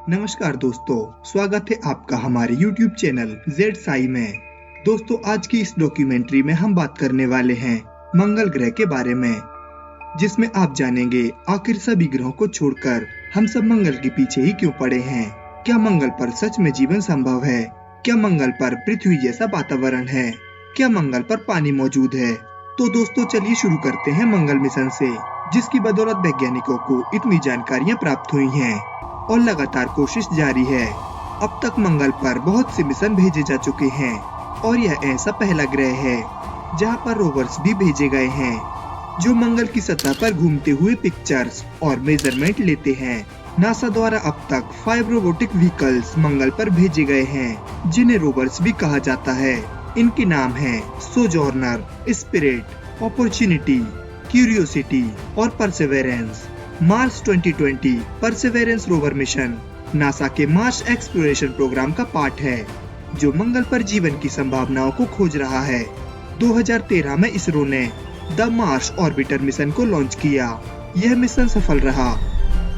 नमस्कार दोस्तों, स्वागत है आपका हमारे YouTube चैनल जेड साई में। दोस्तों, आज की इस डॉक्यूमेंट्री में हम बात करने वाले हैं मंगल ग्रह के बारे में, जिसमें आप जानेंगे आखिर सभी ग्रहों को छोड़कर हम सब मंगल के पीछे ही क्यों पड़े हैं। क्या मंगल पर सच में जीवन संभव है? क्या मंगल पर पृथ्वी जैसा वातावरण है? क्या मंगल पर पानी मौजूद है? तो दोस्तों, चलिए शुरू करते हैं मंगल मिशन से, जिसकी बदौलत वैज्ञानिकों को इतनी जानकारियां प्राप्त हुई हैं और लगातार कोशिश जारी है। अब तक मंगल पर बहुत से मिशन भेजे जा चुके हैं और यह ऐसा पहला ग्रह है जहां पर रोवर्स भी भेजे गए हैं, जो मंगल की सतह पर घूमते हुए पिक्चर्स और मेजरमेंट लेते हैं। नासा द्वारा अब तक 5 रोबोटिक व्हीकल्स मंगल पर भेजे गए हैं, जिन्हें रोवर्स भी कहा जाता है। इनके नाम हैं सोजोर्नर, स्पिरिट, अपॉर्चुनिटी, क्यूरियोसिटी और परसेवेरेंस। मार्स 2020 परसेवेरेंस रोवर मिशन नासा के मार्स एक्सप्लोरेशन प्रोग्राम का पार्ट है, जो मंगल पर जीवन की संभावनाओं को खोज रहा है। 2013 में इसरो ने द मार्स ऑर्बिटर मिशन को लॉन्च किया। यह मिशन सफल रहा,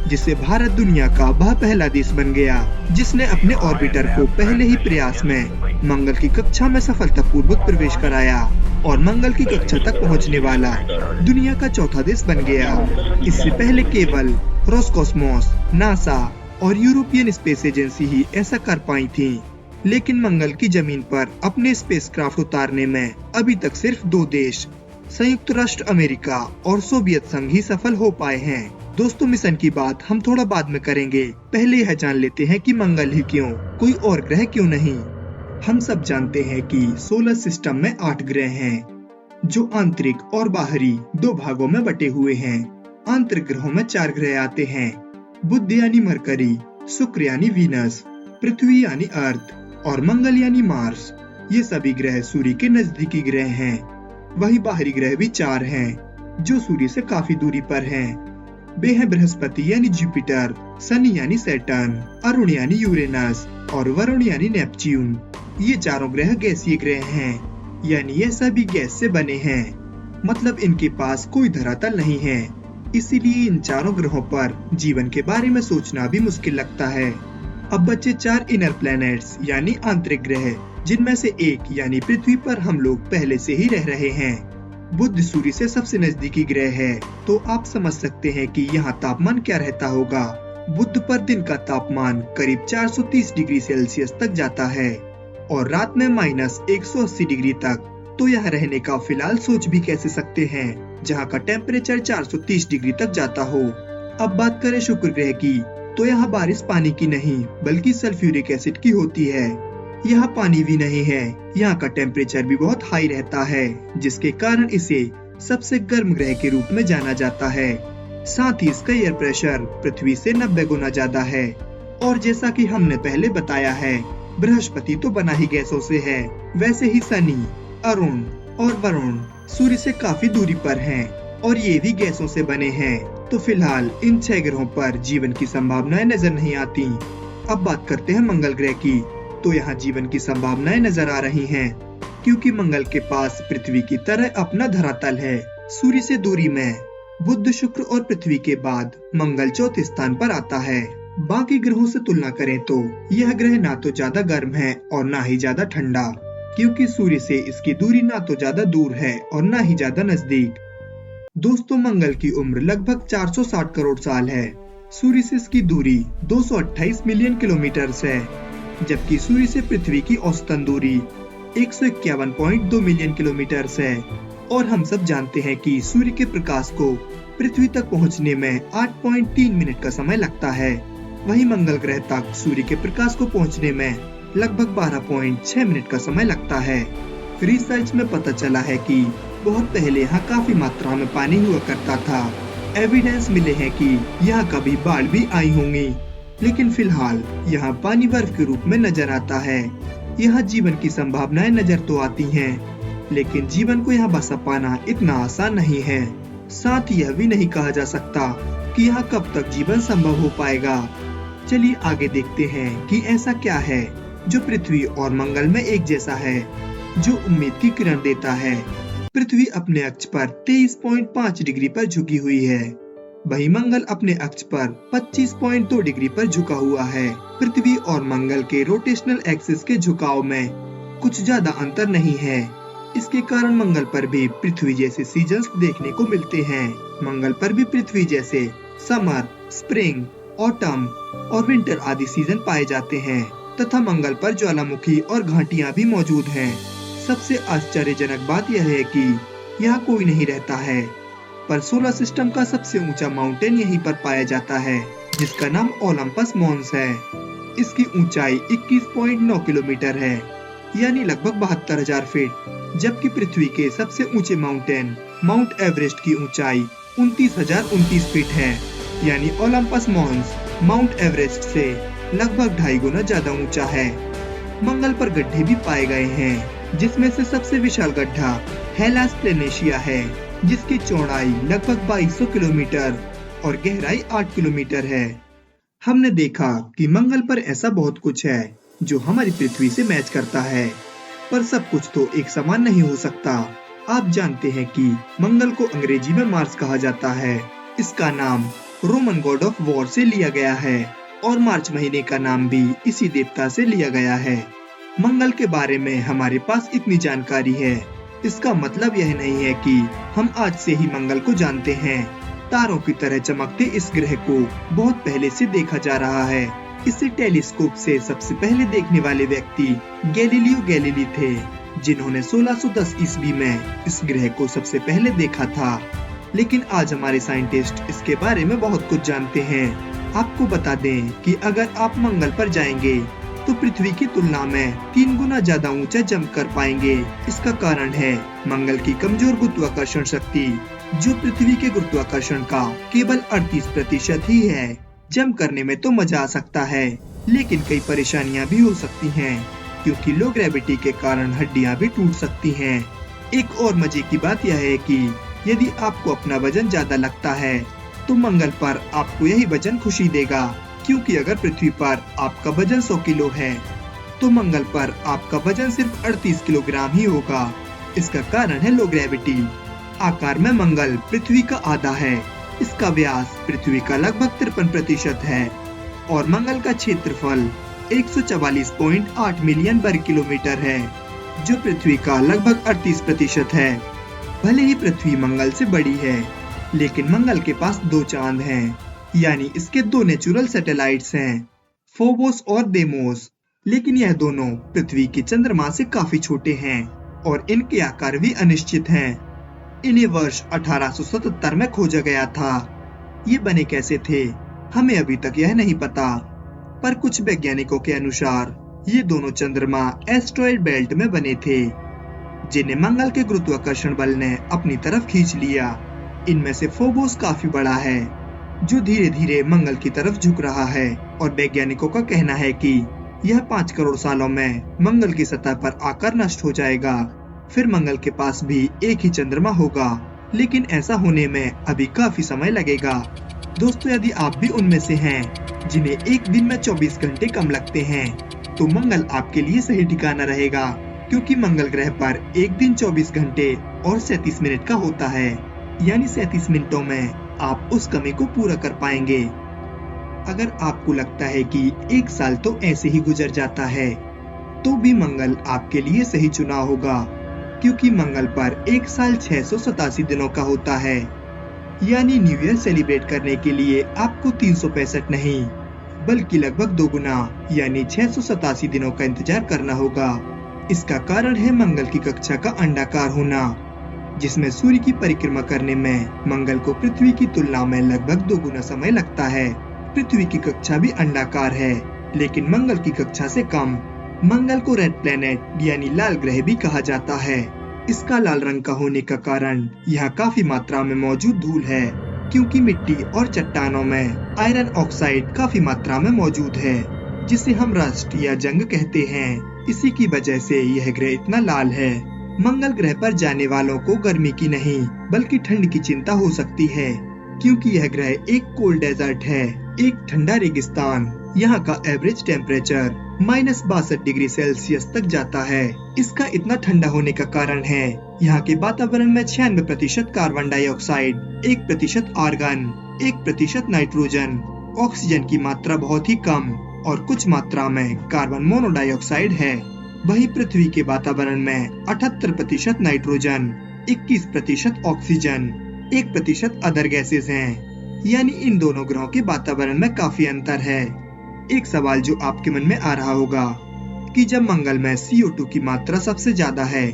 जिससे भारत दुनिया का वह पहला देश बन गया जिसने अपने ऑर्बिटर को पहले ही प्रयास में मंगल की कक्षा में सफलतापूर्वक प्रवेश कराया और मंगल की कक्षा तक पहुंचने वाला दुनिया का चौथा देश बन गया। इससे पहले केवल रोसकॉस्मोस, नासा और यूरोपियन स्पेस एजेंसी ही ऐसा कर पाई थी, लेकिन मंगल की जमीन पर अपने स्पेसक्राफ्ट उतारने में अभी तक सिर्फ 2 देश, संयुक्त राष्ट्र अमेरिका और सोवियत संघ ही सफल हो पाए हैं। दोस्तों, मिशन की बात हम थोड़ा बाद में करेंगे। पहले यह जान लेते हैं कि मंगल ही क्यों, कोई और ग्रह क्यों नहीं। हम सब जानते हैं कि सोलर सिस्टम में 8 ग्रह हैं, जो आंतरिक और बाहरी 2 भागों में बटे हुए हैं। आंतरिक ग्रहों में 4 ग्रह आते हैं: बुध यानी मरकरी, शुक्र यानी वीनस, पृथ्वी यानी अर्थ और मंगल यानी मार्स। ये सभी ग्रह सूर्य के नजदीकी ग्रह हैं। वही बाहरी ग्रह भी 4 हैं, जो सूर्य से काफी दूरी पर हैं। वे हैं बृहस्पति यानी जुपिटर, शनि यानी सैटर्न, अरुण यानी यूरेनस और वरुण यानी नेपच्यून। ये चारों ग्रह गैसीय ग्रह हैं, यानी ये सभी गैस से बने हैं, मतलब इनके पास कोई धरातल नहीं है। इसीलिए इन चारों ग्रहों पर जीवन के बारे में सोचना भी मुश्किल लगता है। अब बचे 4 इनर प्लैनेट्स यानी आंतरिक ग्रह, जिनमें से एक यानी पृथ्वी पर हम लोग पहले से ही रह रहे हैं। बुध सूर्य से सबसे नजदीकी ग्रह है, तो आप समझ सकते हैं कि यहाँ तापमान क्या रहता होगा। बुध पर दिन का तापमान करीब 430 डिग्री सेल्सियस तक जाता है और रात में -180 डिग्री तक। तो यहाँ रहने का फिलहाल सोच भी कैसे सकते हैं, जहाँ का टेम्परेचर 430 डिग्री तक जाता हो। अब बात करें शुक्र ग्रह की, तो यहाँ बारिश पानी की नहीं बल्कि सल्फ्यूरिक एसिड की होती है। यहाँ पानी भी नहीं है। यहाँ का टेम्परेचर भी बहुत हाई रहता है, जिसके कारण इसे सबसे गर्म ग्रह के रूप में जाना जाता है। साथ ही इसका एयर प्रेशर पृथ्वी से 90 गुना ज्यादा है। और जैसा कि हमने पहले बताया है, बृहस्पति तो बना ही गैसों से है, वैसे ही शनि, अरुण और वरुण सूर्य से काफी दूरी पर हैं और ये भी गैसों से बने हैं। तो फिलहाल इन 6 ग्रहों पर जीवन की संभावनाएं नजर नहीं आती। अब बात करते हैं मंगल ग्रह की, तो यहाँ जीवन की संभावनाएं नजर आ रही हैं, क्योंकि मंगल के पास पृथ्वी की तरह अपना धरातल है। सूर्य से दूरी में बुध, शुक्र और पृथ्वी के बाद मंगल चौथे स्थान पर आता है। बाकी ग्रहों से तुलना करें तो यह ग्रह ना तो ज्यादा गर्म है और ना ही ज्यादा ठंडा, क्योंकि सूर्य से इसकी दूरी ना तो ज्यादा दूर है और ना ही ज्यादा नजदीक। दोस्तों, मंगल की उम्र लगभग 460 करोड़ साल है। सूर्य से इसकी दूरी 228 मिलियन किलोमीटर है, जबकि सूर्य से पृथ्वी की औसतन दूरी 151.2 मिलियन किलोमीटर है। और हम सब जानते हैं कि सूर्य के प्रकाश को पृथ्वी तक पहुंचने में 8.3 मिनट का समय लगता है। वहीं मंगल ग्रह तक सूर्य के प्रकाश को पहुंचने में लगभग 12.6 मिनट का समय लगता है। रिसर्च में पता चला है कि बहुत पहले यहाँ काफी मात्रा में पानी हुआ करता था। एविडेंस मिले हैं कि यहाँ कभी बाढ़ भी आई होंगी, लेकिन फिलहाल यहाँ पानी बर्फ के रूप में नजर आता है। यहाँ जीवन की संभावनाएं नजर तो आती हैं, लेकिन जीवन को यहाँ बसा पाना इतना आसान नहीं है। साथ ही यह भी नहीं कहा जा सकता कि यहाँ कब तक जीवन संभव हो पाएगा। चलिए आगे देखते हैं कि ऐसा क्या है जो पृथ्वी और मंगल में एक जैसा है, जो उम्मीद की किरण देता है। पृथ्वी अपने अक्ष पर 23.5 डिग्री पर झुकी हुई है, वही मंगल अपने अक्ष पर 25.2 डिग्री पर झुका हुआ है। पृथ्वी और मंगल के रोटेशनल एक्सिस के झुकाव में कुछ ज्यादा अंतर नहीं है। इसके कारण मंगल पर भी पृथ्वी जैसे सीजन्स देखने को मिलते हैं। मंगल पर भी पृथ्वी जैसे समर, स्प्रिंग, ऑटम और विंटर आदि सीजन पाए जाते हैं तथा मंगल पर ज्वालामुखी और घाटियां भी मौजूद हैं। सबसे आश्चर्यजनक बात यह है कि यहाँ कोई नहीं रहता है, पर सोलर सिस्टम का सबसे ऊंचा माउंटेन यहीं पर पाया जाता है, जिसका नाम ओलंपस मॉन्स है। इसकी ऊंचाई 21.9 किलोमीटर है, यानी लगभग 72,000 फीट, जबकि पृथ्वी के सबसे ऊंचे माउंटेन माउंट एवरेस्ट की ऊंचाई 29,029 फीट है, यानी ओलंपस मॉन्स माउंट एवरेस्ट से लगभग 2.5 गुना ज्यादा ऊंचा है। मंगल पर गड्ढे भी पाए गए हैं, जिसमें से सबसे विशाल गड्ढा हेलास प्लेनेशिया है, जिसकी चौड़ाई लगभग 2200 किलोमीटर और गहराई 8 किलोमीटर है। हमने देखा कि मंगल पर ऐसा बहुत कुछ है जो हमारी पृथ्वी से मैच करता है, पर सब कुछ तो एक समान नहीं हो सकता। आप जानते हैं कि मंगल को अंग्रेजी में मार्स कहा जाता है। इसका नाम रोमन गॉड ऑफ वॉर से लिया गया है और मार्च महीने का नाम भी इसी देवता से लिया गया है। मंगल के बारे में हमारे पास इतनी जानकारी है, इसका मतलब यह नहीं है कि हम आज से ही मंगल को जानते हैं। तारों की तरह चमकते इस ग्रह को बहुत पहले से देखा जा रहा है। इसे टेलीस्कोप से सबसे पहले देखने वाले व्यक्ति गैलीलियो गैलीली थे, जिन्होंने 1610 ईस्वी में इस ग्रह को सबसे पहले देखा था। लेकिन आज हमारे साइंटिस्ट इसके बारे में बहुत कुछ जानते हैं। आपको बता दें कि अगर आप मंगल पर जाएंगे तो पृथ्वी की तुलना में 3 गुना ज्यादा ऊंचा जंप कर पाएंगे। इसका कारण है मंगल की कमजोर गुरुत्वाकर्षण शक्ति, जो पृथ्वी के गुरुत्वाकर्षण का केवल 38% ही है। जंप करने में तो मजा आ सकता है, लेकिन कई परेशानियां भी हो सकती हैं, क्योंकि लो ग्रेविटी के कारण हड्डियां भी टूट सकती हैं। एक और मजे की बात यह है कि यदि आपको अपना वजन ज्यादा लगता है तो मंगल पर आपको यही वजन खुशी देगा, क्योंकि अगर पृथ्वी पर आपका वजन 100 किलो है तो मंगल पर आपका वजन सिर्फ 38 किलोग्राम ही होगा। इसका कारण है लो ग्रेविटी। आकार में मंगल पृथ्वी का आधा है। इसका व्यास पृथ्वी का लगभग 53% है और मंगल का क्षेत्रफल 144.8 मिलियन वर्ग किलोमीटर है, जो पृथ्वी का लगभग 38% है। भले ही पृथ्वी मंगल से बड़ी है, लेकिन मंगल के पास 2 चांद हैं, यानी इसके 2 नेचुरल सैटेलाइट्स हैं, फोबोस और देमोस। लेकिन यह दोनों पृथ्वी के चंद्रमा से काफी छोटे हैं और इनके आकार भी अनिश्चित हैं। इन्हें वर्ष 1877 में खोजा गया था। ये बने कैसे थे, हमें अभी तक यह नहीं पता, पर कुछ वैज्ञानिकों के अनुसार ये दोनों चंद्रमा एस्ट्रॉयड बेल्ट में बने थे, जिन्हें मंगल के गुरुत्वाकर्षण बल ने अपनी तरफ खींच लिया। इनमें से फोबोस काफी बड़ा है, जो धीरे धीरे मंगल की तरफ झुक रहा है, और वैज्ञानिकों का कहना है कि यह 5 करोड़ सालों में मंगल की सतह पर आकर नष्ट हो जाएगा। फिर मंगल के पास भी एक ही चंद्रमा होगा, लेकिन ऐसा होने में अभी काफी समय लगेगा। दोस्तों, यदि आप भी उनमें से हैं जिन्हें एक दिन में 24 घंटे कम लगते हैं, तो मंगल आपके लिए सही ठिकाना रहेगा, क्योंकि मंगल ग्रह पर एक दिन 24 घंटे और 37 मिनट का होता है, यानी 37 मिनटों में आप उस कमी को पूरा कर पाएंगे। अगर आपको लगता है कि एक साल तो ऐसे ही गुजर जाता है, तो भी मंगल आपके लिए सही चुनाव होगा, क्योंकि मंगल पर एक साल 687 दिनों का होता है। यानी न्यू ईयर सेलिब्रेट करने के लिए आपको 365 नहीं, बल्कि लगभग 2 गुना यानी 687 दिनों का इंतजार करना होगा। इसका कारण है मंगल की कक्षा का अंडाकार होना, जिसमें सूर्य की परिक्रमा करने में मंगल को पृथ्वी की तुलना में लगभग 2 गुना समय लगता है। पृथ्वी की कक्षा भी अंडाकार है, लेकिन मंगल की कक्षा से कम। मंगल को रेड प्लेनेट यानी लाल ग्रह भी कहा जाता है। इसका लाल रंग का होने का कारण यहाँ काफी मात्रा में मौजूद धूल है, क्योंकि मिट्टी और चट्टानों में आयरन ऑक्साइड काफी मात्रा में मौजूद है, जिसे हम रस्ट या जंग कहते हैं। इसी की वजह से यह ग्रह इतना लाल है। मंगल ग्रह पर जाने वालों को गर्मी की नहीं बल्कि ठंड की चिंता हो सकती है, क्योंकि यह ग्रह एक कोल्ड डेजर्ट है, एक ठंडा रेगिस्तान। यहाँ का एवरेज टेम्परेचर -62 डिग्री सेल्सियस तक जाता है। इसका इतना ठंडा होने का कारण है यहाँ के वातावरण में 96% carbon dioxide, 1% argon, 1% nitrogen, oxygen की मात्रा बहुत ही कम और कुछ मात्रा में कार्बन मोनोडाइऑक्साइड है। वहीं पृथ्वी के वातावरण में 78% नाइट्रोजन, 21% ऑक्सीजन, 1% अदर गैसेस हैं। यानी इन दोनों ग्रहों के वातावरण में काफी अंतर है। एक सवाल जो आपके मन में आ रहा होगा कि जब मंगल में CO2 की मात्रा सबसे ज्यादा है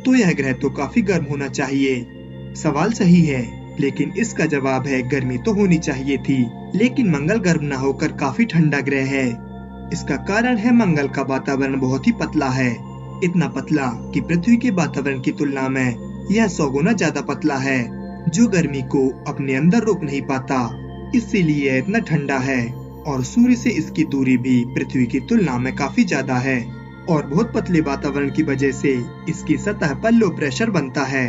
तो यह ग्रह तो काफी गर्म होना चाहिए। सवाल सही है, लेकिन इसका जवाब है गर्मी तो होनी चाहिए थी, लेकिन मंगल गर्म न होकर काफी ठंडा ग्रह है। इसका कारण है मंगल का वातावरण बहुत ही पतला है, इतना पतला कि पृथ्वी के वातावरण की तुलना में यह 100 गुना ज्यादा पतला है, जो गर्मी को अपने अंदर रोक नहीं पाता, इसीलिए यह इतना ठंडा है। और सूर्य से इसकी दूरी भी पृथ्वी की तुलना में काफी ज्यादा है और बहुत पतले वातावरण की वजह से इसकी सतह पर लो प्रेशर बनता है,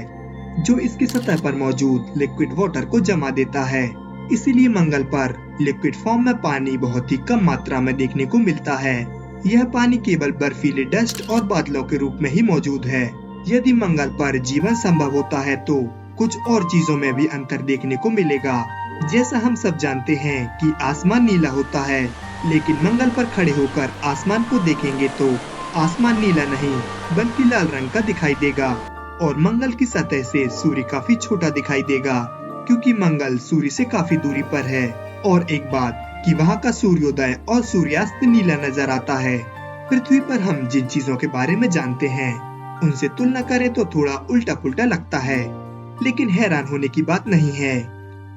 जो इसकी सतह पर मौजूद लिक्विड वाटर को जमा देता है। इसीलिए मंगल पर लिक्विड फॉर्म में पानी बहुत ही कम मात्रा में देखने को मिलता है। यह पानी केवल बर्फीले डस्ट और बादलों के रूप में ही मौजूद है। यदि मंगल पर जीवन संभव होता है तो कुछ और चीजों में भी अंतर देखने को मिलेगा। जैसा हम सब जानते हैं कि आसमान नीला होता है, लेकिन मंगल पर खड़े होकर आसमान को देखेंगे तो आसमान नीला नहीं बल्कि लाल रंग का दिखाई देगा और मंगल की सतह से सूर्य काफी छोटा दिखाई देगा, क्योंकि मंगल सूर्य से काफी दूरी पर है। और एक बात कि वहाँ का सूर्योदय और सूर्यास्त नीला नजर आता है। पृथ्वी पर हम जिन चीजों के बारे में जानते हैं उनसे तुलना करें तो थोड़ा उल्टा पुल्टा लगता है, लेकिन हैरान होने की बात नहीं है,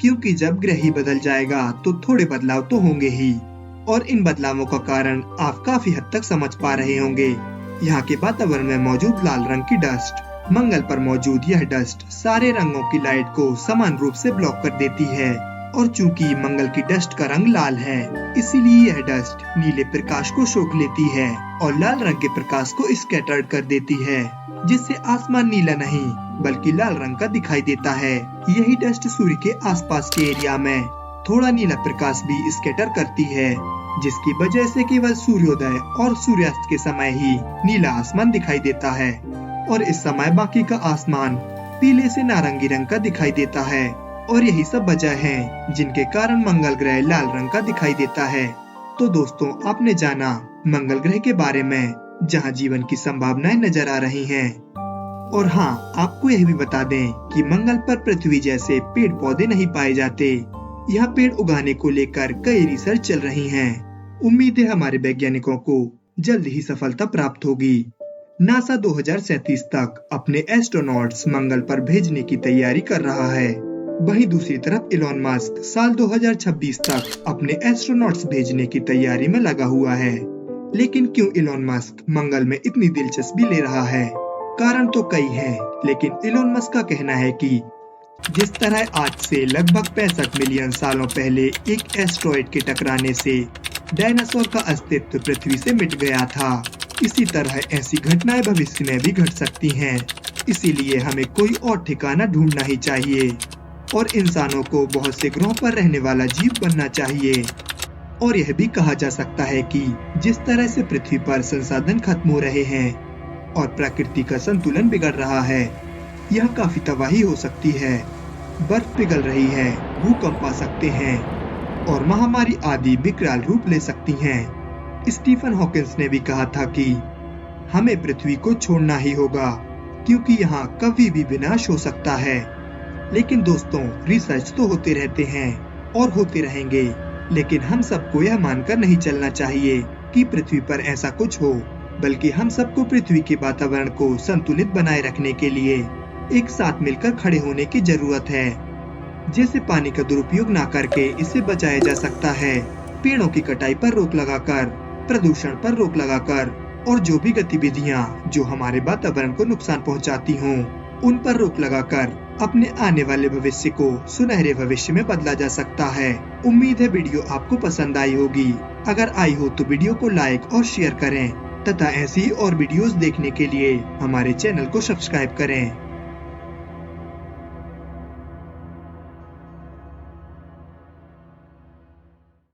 क्योंकि जब ग्रह ही बदल जाएगा तो थोड़े बदलाव तो होंगे ही। और इन बदलावों का कारण आप काफी हद तक समझ पा रहे होंगे। यहाँ के वातावरण में मौजूद लाल रंग की डस्ट, मंगल पर मौजूद यह डस्ट सारे रंगों की लाइट को समान रूप से ब्लॉक कर देती है। और चूंकि मंगल की डस्ट का रंग लाल है, इसीलिए यह डस्ट नीले प्रकाश को सोख लेती है और लाल रंग के प्रकाश को स्कैटर्ड कर देती है, जिससे आसमान नीला नहीं बल्कि लाल रंग का दिखाई देता है। यही डस्ट सूर्य के आसपास के एरिया में थोड़ा नीला प्रकाश भी स्कैटर करती है, जिसकी वजह से केवल सूर्योदय और सूर्यास्त के समय ही नीला आसमान दिखाई देता है और इस समय बाकी का आसमान पीले से नारंगी रंग का दिखाई देता है। और यही सब वजह है जिनके कारण मंगल ग्रह लाल रंग का दिखाई देता है। तो दोस्तों, आपने जाना मंगल ग्रह के बारे में, जहां जीवन की संभावनाएं नजर आ रही हैं। और हाँ, आपको यह भी बता दें कि मंगल पर पृथ्वी जैसे पेड़ पौधे नहीं पाए जाते। यहाँ पेड़ उगाने को लेकर कई रिसर्च चल रही हैं। उम्मीद है हमारे वैज्ञानिकों को जल्द ही सफलता प्राप्त होगी। नासा 2037 तक अपने एस्ट्रोनॉट्स मंगल पर भेजने की तैयारी कर रहा है। वहीं दूसरी तरफ इलॉन मस्क साल 2026 तक अपने एस्ट्रोनॉट्स भेजने की तैयारी में लगा हुआ है। लेकिन क्यों इलॉन मस्क मंगल में इतनी दिलचस्पी ले रहा है? कारण तो कई हैं, लेकिन इलॉन मस्क का कहना है कि जिस तरह आज से लगभग 65 मिलियन सालों पहले एक एस्ट्रॉइड के टकराने से डायनासोर का अस्तित्व पृथ्वी से मिट गया था, इसी तरह ऐसी घटनाएं भविष्य में भी घट सकती हैं। इसीलिए हमें कोई और ठिकाना ढूंढना ही चाहिए और इंसानों को बहुत से ग्रहों पर रहने वाला जीव बनना चाहिए। और यह भी कहा जा सकता है कि जिस तरह से पृथ्वी पर संसाधन खत्म हो रहे हैं और प्रकृति का संतुलन बिगड़ रहा है, यह काफी तबाही हो सकती है। बर्फ पिघल रही है, भूकंप आ सकते हैं और महामारी आदि विकराल रूप ले सकती हैं। स्टीफन हॉकिंस ने भी कहा था कि हमें पृथ्वी को छोड़ना ही होगा, क्योंकि यहाँ कभी भी विनाश हो सकता है। लेकिन दोस्तों, रिसर्च तो होते रहते हैं और होते रहेंगे, लेकिन हम सबको यह मानकर नहीं चलना चाहिए कि पृथ्वी पर ऐसा कुछ हो, बल्कि हम सबको पृथ्वी के वातावरण को संतुलित बनाए रखने के लिए एक साथ मिलकर खड़े होने की जरूरत है। जैसे पानी का दुरुपयोग ना करके इसे बचाया जा सकता है, पेड़ों की कटाई पर रोक लगाकर, प्रदूषण पर रोक लगाकर और जो भी गतिविधियां जो हमारे वातावरण को नुकसान पहुंचाती हों, उन पर रोक लगाकर अपने आने वाले भविष्य को सुनहरे भविष्य में बदला जा सकता है। उम्मीद है वीडियो आपको पसंद आई होगी। अगर आई हो तो वीडियो को लाइक और शेयर करें तथा ऐसी और वीडियोस देखने के लिए हमारे चैनल को सब्सक्राइब करें।